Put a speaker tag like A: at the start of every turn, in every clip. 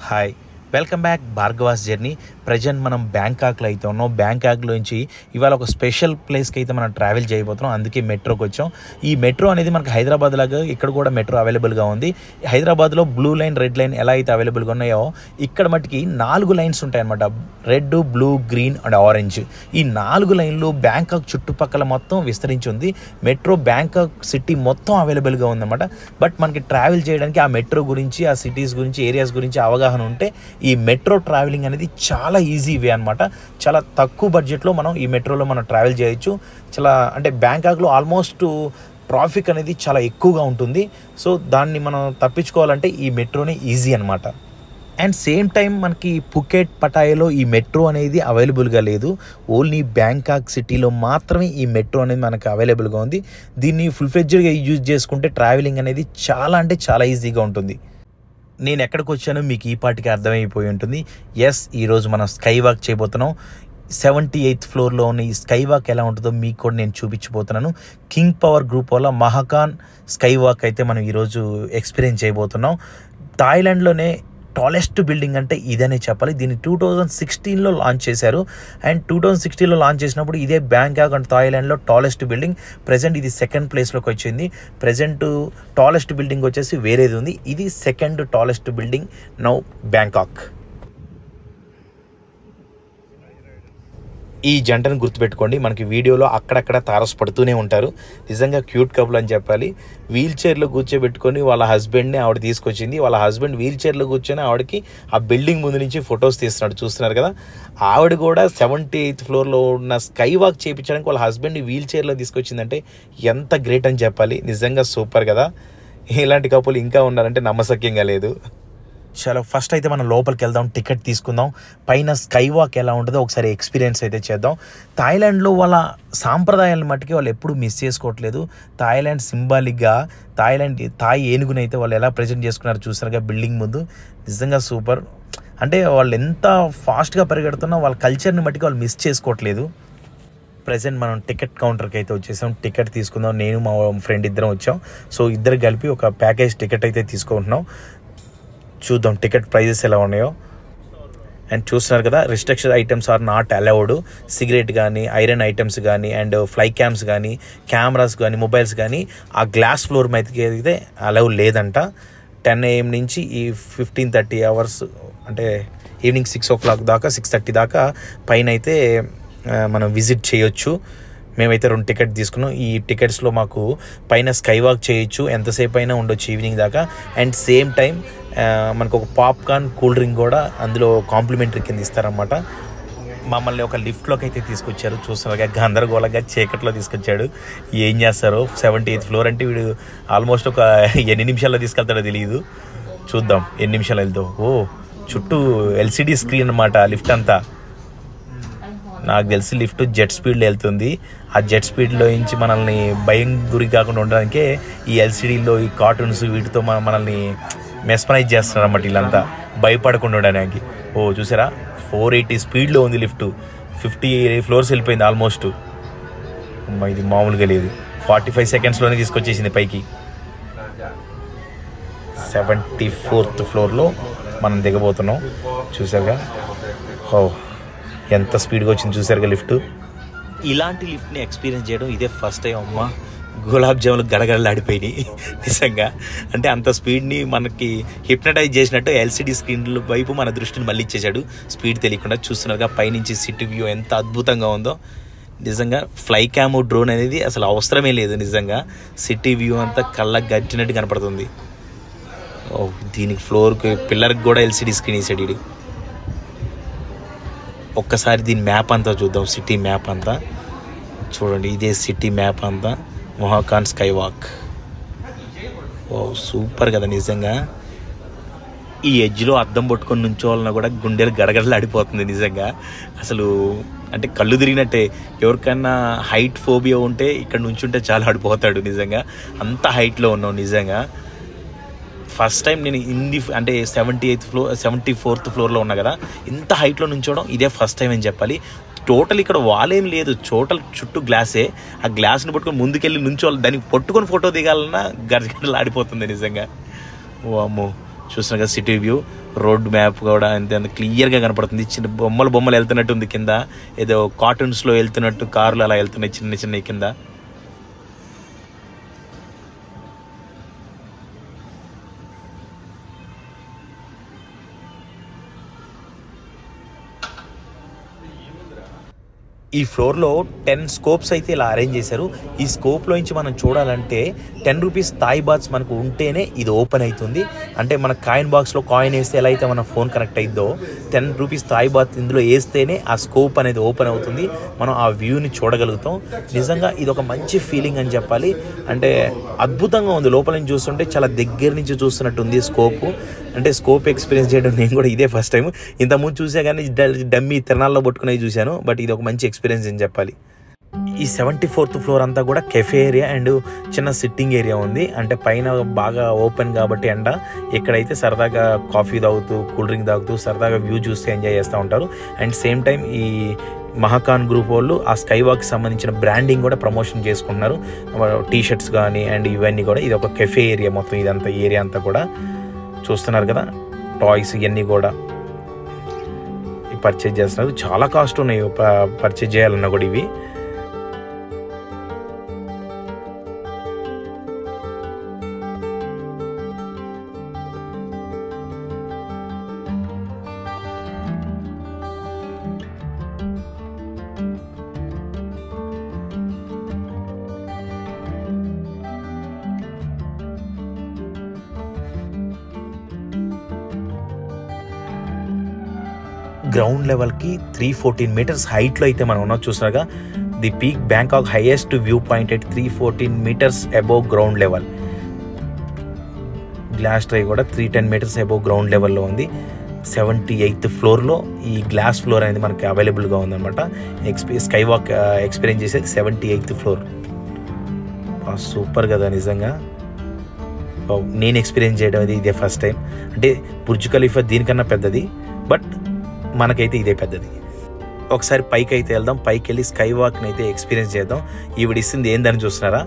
A: Hi, welcome back Bhargava's journey. Present మనం బ్యాంకాక్లో అయితే ఉన్నాం. బ్యాంకాక్లోంచి ఇవాళ ఒక స్పెషల్ ప్లేస్కి అయితే మనం ట్రావెల్ చేయబోతున్నాం. అందుకే మెట్రోకి వచ్చాం. ఈ మెట్రో అనేది మనకు హైదరాబాద్ లాగా ఇక్కడ కూడా మెట్రో అవైలబుల్గా ఉంది. హైదరాబాద్లో బ్లూ లైన్, రెడ్ లైన్ ఎలా అయితే అవైలబుల్గా ఉన్నాయో ఇక్కడ మటుకి 4 లైన్స్ ఉంటాయన్నమాట. Red, blue, green and orange. ఈ 4 లైన్లు బ్యాంకాక్ చుట్టుపక్కల మొత్తం విస్తరించి ఉంది. మెట్రో బ్యాంకాక్ సిటీ మొత్తం అవైలబుల్గా ఉందన్నమాట. బట్ మనకి ట్రావెల్ చేయడానికి ఆ మెట్రో గురించి, ఆ సిటీస్ గురించి, ఏరియాస్ గురించి అవగాహన ఉంటే ఈ మెట్రో ట్రావెలింగ్ అనేది చాలా ఈజీ వే అనమాట. చాలా తక్కువ బడ్జెట్లో మనం ఈ మెట్రోలో మనం ట్రావెల్ చేయొచ్చు. చాలా అంటే బ్యాంకాక్లో ఆల్మోస్ట్ ట్రాఫిక్ అనేది చాలా ఎక్కువగా ఉంటుంది. సో దాన్ని మనం తప్పించుకోవాలంటే ఈ మెట్రోనే ఈజీ అనమాట. అండ్ సేమ్ టైం మనకి పుకెట్, పటాయాలో ఈ మెట్రో అనేది అవైలబుల్గా లేదు. ఓన్లీ బ్యాంకాక్ సిటీలో మాత్రమే ఈ మెట్రో అనేది మనకు అవైలబుల్గా ఉంది. దీన్ని ఫుల్ ఫ్లెడ్జ్డ్గా యూజ్ చేసుకుంటే ట్రావెలింగ్ అనేది చాలా అంటే చాలా ఈజీగా ఉంటుంది. నేను ఎక్కడికి వచ్చానో మీకు ఈ పాటికి అర్థమైపోయి ఉంటుంది. ఈరోజు మనం స్కై వాక్ చేయబోతున్నాం. 78th ఫ్లోర్లో ఉన్న ఈ స్కై వాక్ ఎలా ఉంటుందో మీకు కూడా నేను చూపించబోతున్నాను. కింగ్ పవర్ గ్రూప్ వల్ల మహాకాన్ స్కై వాక్ అయితే మనం ఈరోజు ఎక్స్పీరియన్స్ చేయబోతున్నాం. థాయిలాండ్లోనే టాలెస్ట్ బిల్డింగ్ అంటే ఇదనే చెప్పాలి. దీన్ని 2016లో లాంచ్ చేశారు. అండ్ 2016లో లాంచ్ చేసినప్పుడు ఇదే బ్యాంకాక్ అండ్ థాయిలాండ్లో టాలెస్ట్ బిల్డింగ్. ప్రజెంట్ ఇది 2nd ప్లేస్లోకి వచ్చింది. ప్రజెంట్ టాలెస్ట్ బిల్డింగ్ వచ్చేసి వేరేది ఉంది. ఇది 2nd tallest building now Bangkok. ఈ జంటను గుర్తుపెట్టుకోండి. మనకి వీడియోలో అక్కడక్కడ తారసపడుతూనే ఉంటారు. నిజంగా క్యూట్ కపుల్ అని చెప్పాలి. వీల్ చైర్లో కూర్చోబెట్టుకొని వాళ్ళ హస్బెండ్ని ఆవిడ తీసుకొచ్చింది. వాళ్ళ హస్బెండ్ వీల్ చైర్లో కూర్చొని ఆవిడకి ఆ బిల్డింగ్ ముందు నుంచి ఫొటోస్ తీస్తున్నాడు, చూస్తున్నారు కదా. ఆవిడ కూడా 78th ఫ్లోర్లో ఉన్న స్కై వాక్ చేయించడానికి వాళ్ళ హస్బెండ్ని వీల్ చైర్లో తీసుకొచ్చిందంటే ఎంత గ్రేట్ అని చెప్పాలి. నిజంగా సూపర్ కదా. ఇలాంటి కపుల్ ఇంకా ఉన్నారంటే నమ్మశక్యంగా లేదు. చలో ఫస్ట్ అయితే మనం లోపలికి వెళ్దాం, టికెట్ తీసుకుందాం. పైన స్కై వాక్ ఎలా ఉంటుందో ఒకసారి ఎక్స్పీరియన్స్ అయితే చేద్దాం. థాయిలాండ్లో వాళ్ళ సాంప్రదాయాలను మట్టుకి వాళ్ళు ఎప్పుడు మిస్ చేసుకోవట్లేదు. థాయిలాండ్ సింబాలిక్గా థాయ్ ఏనుగునైతే వాళ్ళు ఎలా ప్రజెంట్ చేసుకున్నారు చూసారుగా బిల్డింగ్ ముందు. నిజంగా సూపర్. అంటే వాళ్ళు ఎంత ఫాస్ట్గా పరిగెడుతున్నా వాళ్ళ కల్చర్ని మట్టుకి వాళ్ళు మిస్ చేసుకోవట్లేదు. ప్రజెంట్ మనం టికెట్ కౌంటర్కి అయితే వచ్చేసాం. టికెట్ తీసుకుందాం. నేను మా ఫ్రెండ్ ఇద్దరం వచ్చాం. సో ఇద్దరు కలిపి ఒక ప్యాకేజ్ టికెట్ అయితే తీసుకుంటున్నాం. చూద్దాం టికెట్ ప్రైజెస్ ఎలా ఉన్నాయో. అండ్ చూస్తున్నారు కదా, restriction items are not allowed. Cigarette కానీ, ఐరన్ ఐటమ్స్ కానీ, అండ్ ఫ్లై క్యామ్స్ కానీ, కెమెరాస్ కానీ, మొబైల్స్ కానీ ఆ గ్లాస్ ఫ్లోర్ మీదకి అయితే అలౌ లేదంట. 10 AM నుంచి ఈ 15-30 hours అంటే ఈవినింగ్ 6 o'clock దాకా, 6:30 దాకా పైన అయితే మనం విజిట్ చేయొచ్చు. మేమైతే 2 టికెట్ తీసుకున్నాం. ఈ టికెట్స్లో మాకు పైన స్కై వాక్ చేయొచ్చు, ఎంతసేపు అయినా ఉండొచ్చు ఈవినింగ్ దాకా. అండ్ సేమ్ టైం మనకు ఒక పాప్కార్న్, కూల్ డ్రింక్ కూడా అందులో కాంప్లిమెంటరీ కింద ఇస్తారనమాట. మమ్మల్ని ఒక లిఫ్ట్లోకి అయితే తీసుకొచ్చారు. చూస్తున్నారుగా గందరగోళంగా చీకట్లో తీసుకొచ్చాడు. ఏం చేస్తారో. 78th ఫ్లోర్ అంటే వీడు ఆల్మోస్ట్ ఒక ఎన్ని నిమిషాల్లో తీసుకెళ్తాడో తెలియదు. చూద్దాం ఎన్ని నిమిషాలు వెళ్తావు. చుట్టూ LCD స్క్రీన్ అనమాట లిఫ్ట్ అంతా. నాకు తెలిసి లిఫ్ట్ జెట్ స్పీడ్లో వెళ్తుంది. ఆ జెట్ స్పీడ్లో నుంచి మనల్ని భయం గురి కాకుండా ఉండడానికే ఈ LCDలో ఈ కార్టూన్స్ వీటితో మనల్ని మెస్మరైజ్ చేస్తున్నారు అన్నమాట. వీళ్ళంతా భయపడకుండా ఉండడానికి. చూసారా, 480 స్పీడ్లో ఉంది లిఫ్ట్. 50 floors వెళ్ళిపోయింది ఆల్మోస్ట్. ఇది మామూలుగా లేదు. 45 secondsలోనే తీసుకొచ్చేసింది పైకి. 74th ఫ్లోర్లో మనం దిగబోతున్నాం. చూసారుగా, ఎంత స్పీడ్గా వచ్చింది చూసారుగా లిఫ్ట్. ఇలాంటి లిఫ్ట్ని ఎక్స్పీరియన్స్ చేయడం ఇదే ఫస్ట్ టైం. అమ్మ, గులాబ్ జాములు గడగడలాడిపోయినాయి నిజంగా. అంటే అంత స్పీడ్ని మనకి హిప్నటైజ్ చేసినట్టు LCD స్క్రీన్ల వైపు మన దృష్టిని మళ్ళీ ఇచ్చేసాడు స్పీడ్ తెలియకుండా. చూస్తున్నారుగా పైనుంచి సిటీ వ్యూ ఎంత అద్భుతంగా ఉందో. నిజంగా ఫ్లై క్యామ్, డ్రోన్ అనేది అసలు అవసరమే లేదు. నిజంగా సిటీ వ్యూ అంతా కళ్ళకు గట్టినట్టు కనపడుతుంది. దీనికి ఫ్లోర్కి పిల్లర్కి కూడా LCD స్క్రీన్ వేసాడు ఇది. ఒక్కసారి దీని మ్యాప్ అంతా చూద్దాం. సిటీ మ్యాప్ అంతా చూడండి. ఇదే సిటీ మ్యాప్ అంతా. మహాకాన్ స్కై వాక్. సూపర్ కదా నిజంగా. ఈ ఎడ్జ్లో అద్దం పట్టుకొని నుంచోవాలన్నా కూడా గుండెలు గడగడలాడిపోతుంది నిజంగా. అసలు అంటే కళ్ళు తిరిగినట్టే. ఎవరికన్నా హైట్ ఫోబియా ఉంటే ఇక్కడ నుంచుంటే చాలా ఆడిపోతాడు నిజంగా. అంత హైట్లో ఉన్నాం నిజంగా. ఫస్ట్ టైం నేను అంటే 74th ఫ్లోర్లో ఉన్నా కదా, ఇంత హైట్లో నుంచోవడం ఇదే ఫస్ట్ టైం అని చెప్పాలి. టోటల్ ఇక్కడ వాల్ ఏం లేదు, టోటల్ చుట్టూ గ్లాసే. ఆ గ్లాస్ని పట్టుకొని ముందుకెళ్ళి నుంచోవాలి, దానికి పట్టుకొని ఫోటో దిగాలన్నా గడగడలు ఆడిపోతుంది నిజంగా. ఓ అమ్మో, చూస్తున్నా కదా సిటీ వ్యూ, రోడ్ మ్యాప్ కూడా ఎంత క్లియర్గా కనపడుతుంది. చిన్న బొమ్మలు వెళ్తున్నట్టు ఉంది కింద, ఏదో కార్టూన్స్లో వెళ్తున్నట్టు కార్లు అలా వెళ్తున్నాయి చిన్న చిన్న కింద. ఈ ఫ్లోర్లో 10 స్కోప్స్ అయితే ఇలా అరేంజ్ చేశారు. ఈ స్కోప్లో నుంచి మనం చూడాలంటే 10 రూపీస్ థాయ్ బాత్స్ మనకు ఉంటేనే ఇది ఓపెన్ అవుతుంది. అంటే మన కాయిన్ బాక్స్లో కాయిన్ వేస్తే ఎలా అయితే మన ఫోన్ కనెక్ట్ అయిద్దో 10 రూపీస్ థాయ్ బాత్ ఇందులో వేస్తేనే ఆ స్కోప్ అనేది ఓపెన్ అవుతుంది, మనం ఆ వ్యూని చూడగలుగుతాం. నిజంగా ఇది ఒక మంచి ఫీలింగ్ అని చెప్పాలి. అంటే అద్భుతంగా ఉంది, లోపల నుంచి చూస్తుంటే చాలా దగ్గర నుంచి చూస్తున్నట్టు ఉంది స్కోప్. అంటే స్కోప్ ఎక్స్పీరియన్స్ చేయడం నేను కూడా ఇదే ఫస్ట్ టైం. ఇంతకుముందు చూసా కానీ డమ్మీ తిరణాల్లో పట్టుకునే చూశాను, బట్ ఇది ఒక మంచి ఎక్స్పీరియన్స్ అని చెప్పాలి. ఈ 74th ఫ్లోర్ అంతా కూడా కెఫే ఏరియా అండ్ చిన్న సిట్టింగ్ ఏరియా ఉంది. అంటే పైన బాగా ఓపెన్ కాబట్టి ఎండ, ఇక్కడైతే సరదాగా కాఫీ తాగుతూ కూల్ డ్రింక్ తాగుతూ సరదాగా వ్యూ చూస్తే ఎంజాయ్ చేస్తూ ఉంటారు. అండ్ సేమ్ టైం ఈ మహాకాన్ గ్రూప్ వాళ్ళు ఆ స్కై వాక్కి సంబంధించిన బ్రాండింగ్ కూడా ప్రమోషన్ చేసుకుంటున్నారు, టీషర్ట్స్ కానీ అండ్ ఇవన్నీ కూడా. ఇది ఒక కెఫే ఏరియా మొత్తం, ఇదంతా ఏరియా అంతా కూడా చూస్తున్నారు కదా. టాయ్స్ ఇవన్నీ కూడా పర్చేజ్ చేస్తున్నారు. చాలా కాస్ట్ ఉన్నాయి పర్చేజ్ చేయాలన్నా కూడా ఇవి. గ్రౌండ్ లెవెల్కి 314 మీటర్స్ హైట్లో అయితే మనం ఉన్నాం. చూసారుగా, the peak Bangkok highest view point at 314 metres above ground level. Glass tray కూడా 310 మీటర్స్ అబోవ్ గ్రౌండ్ లెవెల్లో ఉంది. 78th ఫ్లోర్లో ఈ గ్లాస్ ఫ్లోర్ అనేది మనకి అవైలబుల్గా ఉందన్నమాట. స్కై వాక్ ఎక్స్పీరియన్స్ చేసేది 78th ఫ్లోర్. సూపర్ కదా నిజంగా. నేను ఎక్స్పీరియన్స్ చేయడం అది ఇదే ఫస్ట్ టైం. అంటే బుర్జ్ ఖలీఫా దీనికన్నా పెద్దది, బట్ మనకైతే ఇదే పెద్దది. ఒకసారి పైకి అయితే వెళ్దాం, పైకి వెళ్ళి స్కై వాక్ని అయితే ఎక్స్పీరియన్స్ చేద్దాం. ఈవిడ ఇస్తుంది ఏందని చూస్తున్నారా,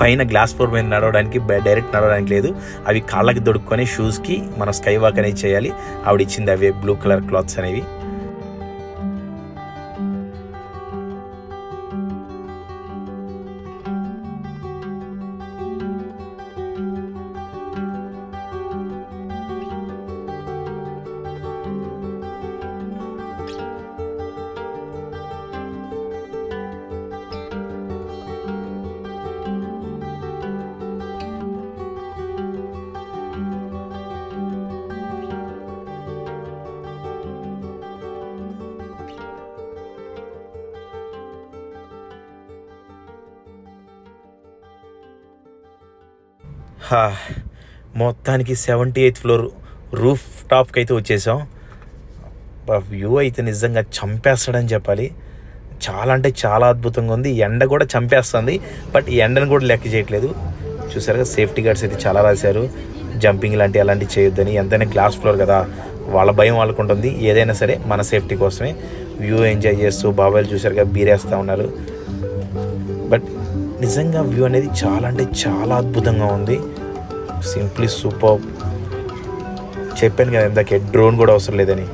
A: పైన గ్లాస్ ఫ్లోర్ మీద నడవడానికి డైరెక్ట్ నడవడానికి లేదు, అవి కాళ్ళకి దొడుక్కొని షూస్కి మనం స్కై వాక్ అనేది చేయాలి. ఆవిడ ఇచ్చింది అవే బ్లూ కలర్ క్లాత్స్ అనేవి. మొత్తానికి 78th ఫ్లోర్ రూఫ్ టాప్కి అయితే వచ్చేసాం. వ్యూ అయితే నిజంగా చంపేస్తాడని చెప్పాలి. చాలా అంటే చాలా అద్భుతంగా ఉంది. ఎండ కూడా చంపేస్తుంది, బట్ ఈ ఎండను కూడా లెక్క చేయట్లేదు. చూసారుగా, సేఫ్టీ గార్డ్స్ అయితే చాలా రాశారు, జంపింగ్ అలాంటివి చేయొద్దని. ఎంతైనా గ్లాస్ ఫ్లోర్ కదా, వాళ్ళ భయం వాళ్ళకు ఉంటుంది. ఏదైనా సరే మన సేఫ్టీ కోసమే. వ్యూ ఎంజాయ్ చేస్తూ బాబాయిలు చూసారుగా బీరేస్తూ ఉన్నారు. బట్ నిజంగా వ్యూ అనేది చాలా అంటే చాలా అద్భుతంగా ఉంది. Simply super. చెప్పాను కదా ఇందాకే డ్రోన్ కూడా అవసరం లేదని.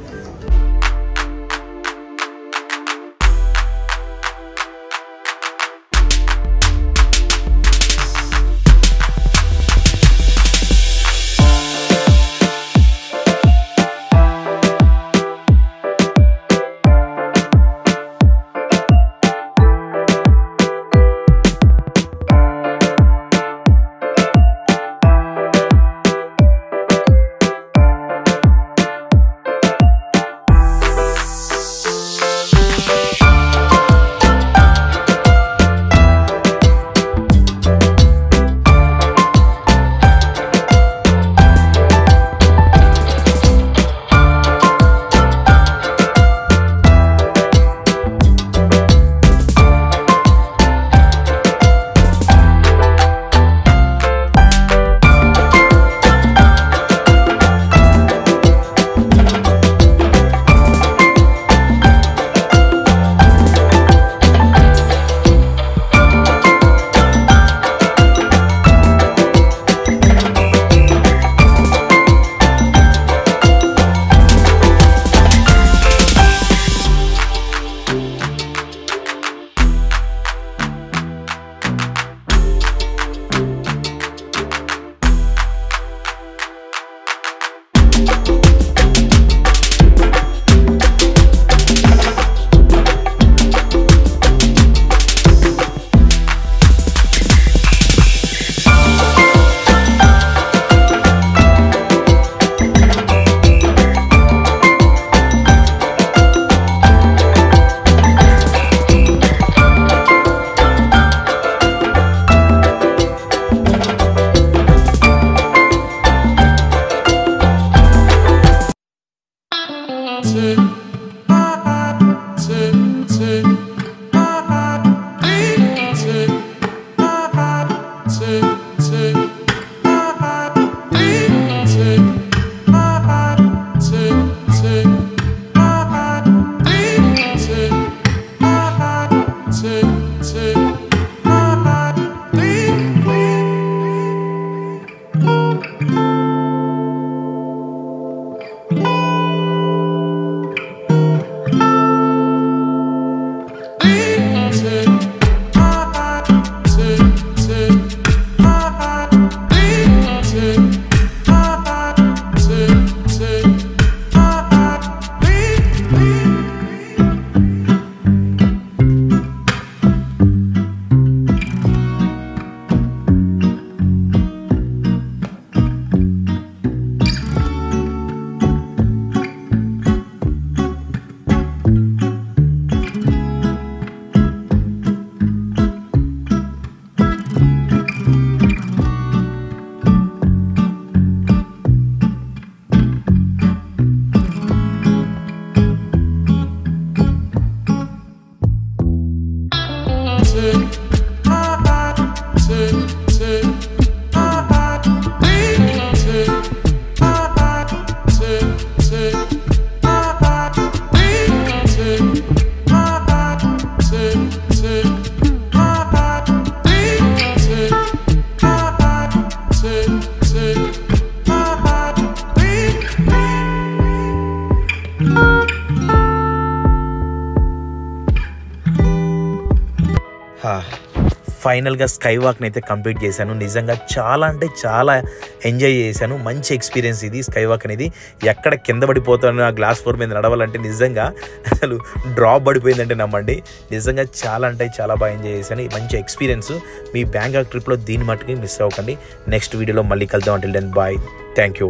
A: ఫైనల్గా స్కై వాక్ని అయితే కంప్లీట్ చేశాను. నిజంగా చాలా అంటే చాలా ఎంజాయ్ చేశాను. మంచి ఎక్స్పీరియన్స్ ఇది స్కై వాక్ అనేది. ఎక్కడ కింద పడిపోతాను ఆ గ్లాస్ ఫ్లోర్ మీద నడవాలంటే నిజంగా అసలు డ్రాప్ పడిపోయిందంటే నమ్మండి. నిజంగా చాలా అంటే చాలా బాగా ఎంజాయ్ చేశాను. మంచి ఎక్స్పీరియన్స్. మీ బ్యాంకాక్ ట్రిప్లో దీని మట్టుకి మిస్ అవ్వకండి. నెక్స్ట్ వీడియోలో మళ్ళీ కలుద్దాం. Until then bye. Thank you.